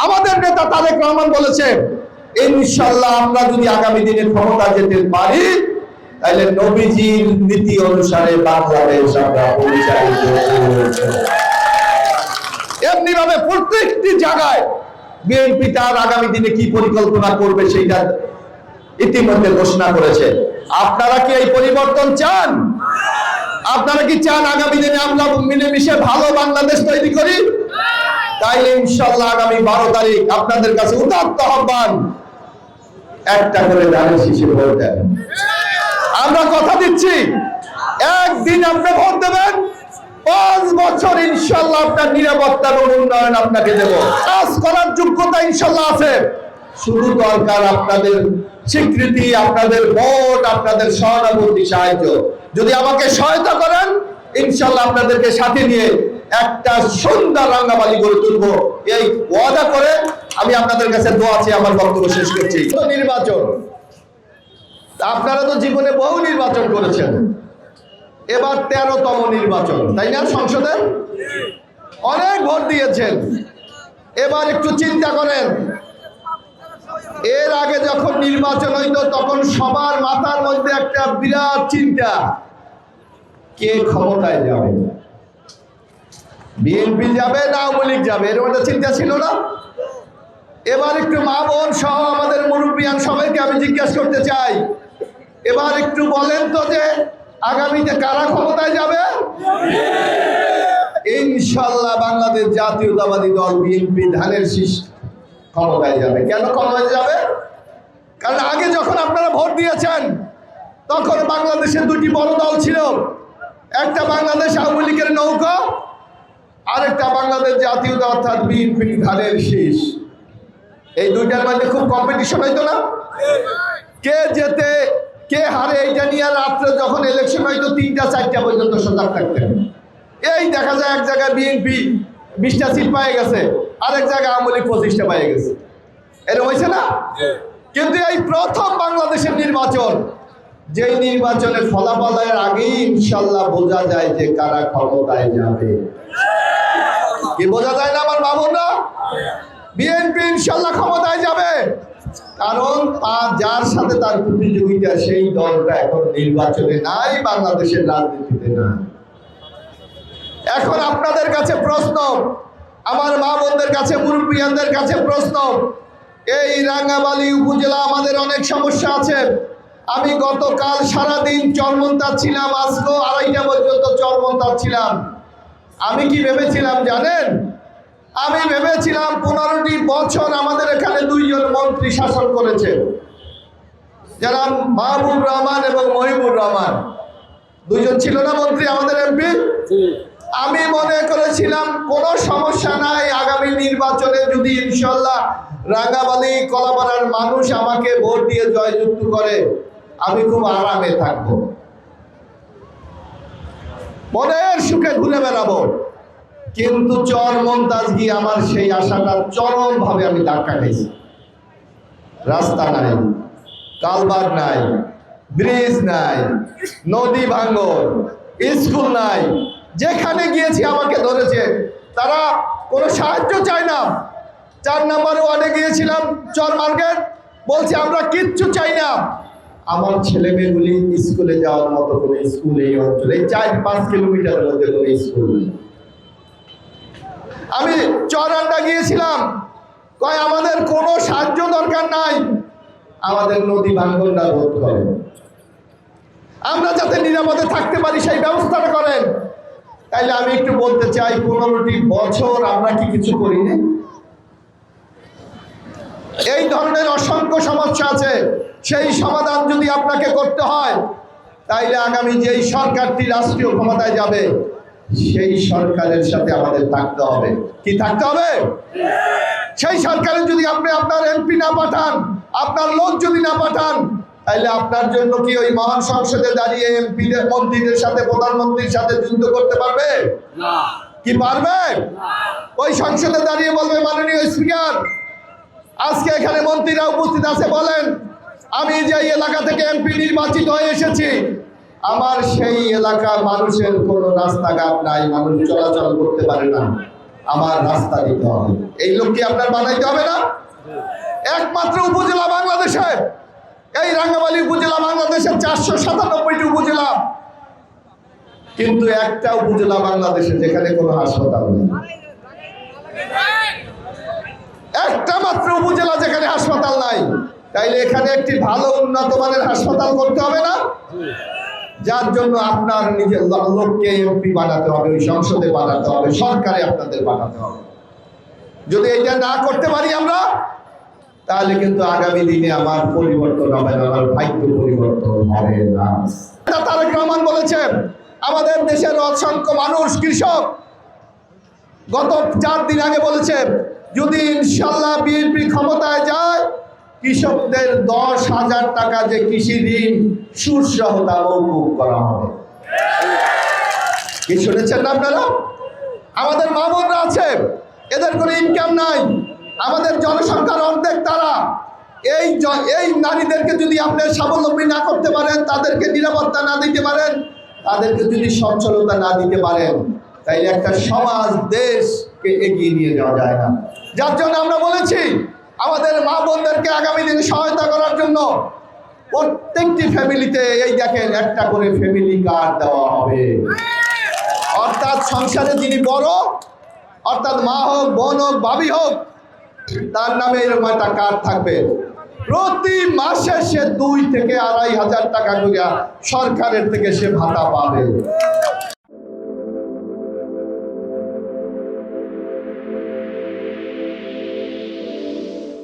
আমাদের নেতা তারেক রহমান বলেছেন ইনশাআল্লাহ আমরা যদি আগামী দিনে ক্ষমতা যেতে পারি তাহলে নবীজির নীতি অনুসারে বাংলাদেশ আমরা পরিচালিত করব। এমনি ভাবে প্রত্যেকটি জায়গায় বিএনপি তার আগামী দিনে কি পরিকল্পনা করবে সেটা ইতিমধ্যে ঘোষণা করেছে। আপনারা কি এই পরিবর্তন চান? আপনারা কি চান আগামী দিনে আমরা মিলেমিশে ভালো বাংলাদেশ তৈরি করি? তাইলে ইনশাআল্লাহ আগামী 12 তারিখ আপনাদের কাছে উদাত্ত আহ্বান, একটা করে ধানের শীষে ভোট দেন। আমরা কথা দিচ্ছি একদিন আপনি ভোট দেবেন, 5 বছর ইনশাআল্লাহ আপনার নিরাপত্তা এবং উন্নয়ন আপনাকে দেব। কাজ করার যোগ্যতা ইনশাআল্লাহ আছে, শুধু দরকার আপনাদের স্বীকৃতি, আপনাদের ভোট, আপনাদের সহানুভূতি, সাহায্য। যদি আমাকে সহায়তা করেন ইনশাআল্লাহ আপনাদেরকে সাথে নিয়ে একটা সুন্দর রাঙ্গামালি গড়ে তুলবো, এই ওয়াদা করে আমি আপনাদের কাছে দোয়া চেয়ে আমার বক্তব্য শেষ করছি। নির্বাচন, আপনারা তো জীবনে বহু নির্বাচন করেছেন, এবার 13তম নির্বাচন, তাই না? সংসদে অনেক ভোট দিয়েছেন। এবার একটু চিন্তা করেন, এর আগে যখন নির্বাচন হইতো তখন সবার মাথার মধ্যে একটা বিরাট চিন্তা, কে ক্ষমতায় যাবে, বিএনপি যাবে না আওয়ামী লীগ যাবে, এর মধ্যে চিন্তা ছিল না? এবার একটু মা বোন সহ আমাদের মুরব্বিয়ান সবাইকে আমি জিজ্ঞাসা করতে চাই, এবার একটু বলেন তো যে আগামীতে কারা ক্ষমতায় যাবে? ইনশাআল্লাহ বাংলাদেশ জাতীয়তাবাদী দল বিএনপি ধানের শীষ ক্ষমতায় যাবে। কেন ক্ষমতায় যাবে? কারণ আগে যখন আপনারা ভোট দিয়েছেন তখন বাংলাদেশের দুটি বড় দল ছিল, একটা বাংলাদেশ আওয়ামী লীগের নৌকা, আরেকটা বাংলাদেশ জাতীয়তা অর্থাৎ বিএনপি ধানের শীষ। এই দুইটার মধ্যে খুব কম্পিটিশন হইতো না? কে জেতে কে হারে এইটা নিয়ে রাত্রে যখন ইলেকশন হইতো 3টা 4টা পর্যন্ত সজাগ থাকতেন। এই দেখা যায় এক জায়গায় বিএনপি 20টা সিট পেয়ে গেছে, আরেক জায়গায় আওয়ামী লীগ 25টা পেয়ে গেছে, এরকম হয়েছে না? কিন্তু এই প্রথম বাংলাদেশের নির্বাচন, যেই নির্বাচনের ফলাফলের আগেই ইনশাআল্লাহ বোঝা যায় যে কারা ক্ষমতায় যাবে। কি বোঝা যায় না আমার বাবুরা? বিএনপি ইনশাআল্লাহ ক্ষমতায় যাবে, কারণ যার সাথে তার প্রতিযোগিতা সেই দলটা এখন নির্বাচনে নাই, বাংলাদেশের রাজনীতিতে নাই। এখন আপনাদের কাছে প্রশ্ন, আমার মা বোনদের কাছে, মুরব্বিয়ানদের কাছে প্রশ্ন, এই রাঙ্গামালী উপজেলা আমাদের অনেক সমস্যা আছে। আমি গতকাল সারাদিন চরমন্তার ছিলাম, আজকেও 2:30 পর্যন্ত চরমন্তার ছিলাম। আমি কি ভেবেছিলাম জানেন? আমি ভেবেছিলাম 15টি বছর আমাদের এখানে 2 জন মন্ত্রী শাসন করেছে, যারা মাহবুব রহমান এবং মহিবুর রহমান, 2 জন ছিল না মন্ত্রী আমাদের এমপি? আমি মনে করেছিলাম কোনো সমস্যা নাই, আগামী নির্বাচনে যদি ইনশাআল্লাহ রাঙ্গামালী কলাপাড়ার মানুষ আমাকে ভোট দিয়ে জয়যুক্ত করে আমি খুব আরামে থাকবো, মনের সুখে ঘুরে বেড়াবো। কিন্তু চরমন্তাজ গিয়ে আমার সেই আশাটা চরম ভাবে আমি ধাক্কা খাইছি। রাস্তা নাই, কালভার্ট নাই, ব্রিজ নাই, নদী ভাঙন, স্কুল নাই, যেখানে গিয়েছি আমাকে ধরেছে। তারা কোনো সাহায্য চায় না। 4 নম্বর ওয়ার্ডে গিয়েছিলাম চর মার্কেট, বলছে আমরা কিচ্ছু চাই না, আমার ছেলে মেয়েগুলি স্কুলে যাওয়ার মতো কোনো স্কুল এই অঞ্চলে 4-5 কিলোমিটারের মধ্যে কোনো স্কুল নেই। আমি চরান্ডা গিয়েছিলাম, কয় আমাদের কোনো সাহায্য দরকার নাই, আমাদের নদী ভাঙ্গনটা রোধ করেন, আমরা যাতে নিরাপদে থাকতে পারি সেই ব্যবস্থাটা করেন। তাইলে আমি একটু বলতে চাই, 15টি বছর আমরা কি কিছু করিনি? এই ধরনের অসংখ্য সমস্যা আছে, সেই সমাধান যদি আপনাকে করতে হয় তাইলে আগামী যেই সরকারটি রাষ্ট্রীয় ক্ষমতায় যাবে সেই সরকারের সাথে আমাদের থাকতে হবে। কি থাকতে হবে? সেই সরকারে যদি আপনি আপনার এমপি না পাঠান, আপনার লোক যদি না পাঠান, তাইলে আপনার জন্য কি ওই মহান সংসদে দাঁড়িয়ে এমপিদের, মন্ত্রীদের সাথে, প্রধানমন্ত্রীর সাথে যুদ্ধ করতে পারবে? কি পারবে? ওই সংসদে দাঁড়িয়ে বলবে, মাননীয় স্পিকার, আজকে এখানে মন্ত্রীরা উপস্থিত আছে, বলেন আমি যে এলাকা থেকে এমপি নির্বাচিত হয়ে এসেছি, আমার সেই এলাকার মানুষের কোনো রাস্তাঘাট নাই, মানুষ চলাচল করতে পারে না, আমার রাস্তা দিতে হবে। এই লক্ষ্যে আপনার বানাইতে হবে না? একমাত্র উপজেলা বাংলাদেশে, এই রাঙ্গামালী উপজেলা বাংলাদেশের 497টি উপজেলা, কিন্তু একটা উপজেলা বাংলাদেশে যেখানে কোনো হাসপাতাল নেই। একটা মাত্র উপজেলা যেখানে হাসপাতাল নাই। তাইলে এখানে একটি ভালো উন্নত মানের হাসপাতাল করতে হবে না? যার জন্য আপনার নিজের লোককে এমপি বানাতে হবে, ওই সংসদে বানাতে হবে, সরকারে আপনাদের বানাতে হবে। যদি এটা না করতে পারি আমরা, তাহলে কিন্তু আগামী দিনে আমার পরিবর্তন হবে না, আমার ভাগ্য পরিবর্তন হবে না। তারেক রহমান বলেছেন, আমাদের দেশের অসংখ্য মানুষ কৃষক, গত 4 দিন আগে বলেছে, যদি ইনশাল্লাহ বিএনপি ক্ষমতায় যায়, কৃষকদের 10,000 টাকা যে কৃষি ঋণ সুদ সহ তা মওকুফ করা হবে। কি শুনেছেন না আপনারা? আমাদের মা বোনরা আছে, এদের কোনো ইনকাম নাই, আমাদের জনসংখ্যার অর্ধেক তারা। এই নারীদেরকে যদি আপনি স্বাবলম্বী না করতে পারেন, তাদেরকে নিরাপত্তা না দিতে পারেন, তাদেরকে যদি সচ্ছলতা না দিতে পারেন, তাইলে একটা সমাজ দেশকে এগিয়ে নিয়ে যাওয়া যায় না। যার জন্য আমরা বলেছি, আমাদের মা বোনদেরকে আগামী দিনে সহায়তা করার জন্য প্রত্যেকটি ফ্যামিলিতে এই দেখেন একটা করে ফ্যামিলি কার্ড দেওয়া হবে। অর্থাৎ সংসারে যিনি বড়, অর্থাৎ মা হোক, বোন হোক, ভাবি হোক, তার নামে এরকম একটা কার্ড থাকবে। প্রতি মাসে সে 2 থেকে 2,500 টাকা করে সরকারের থেকে সে ভাতা পাবে।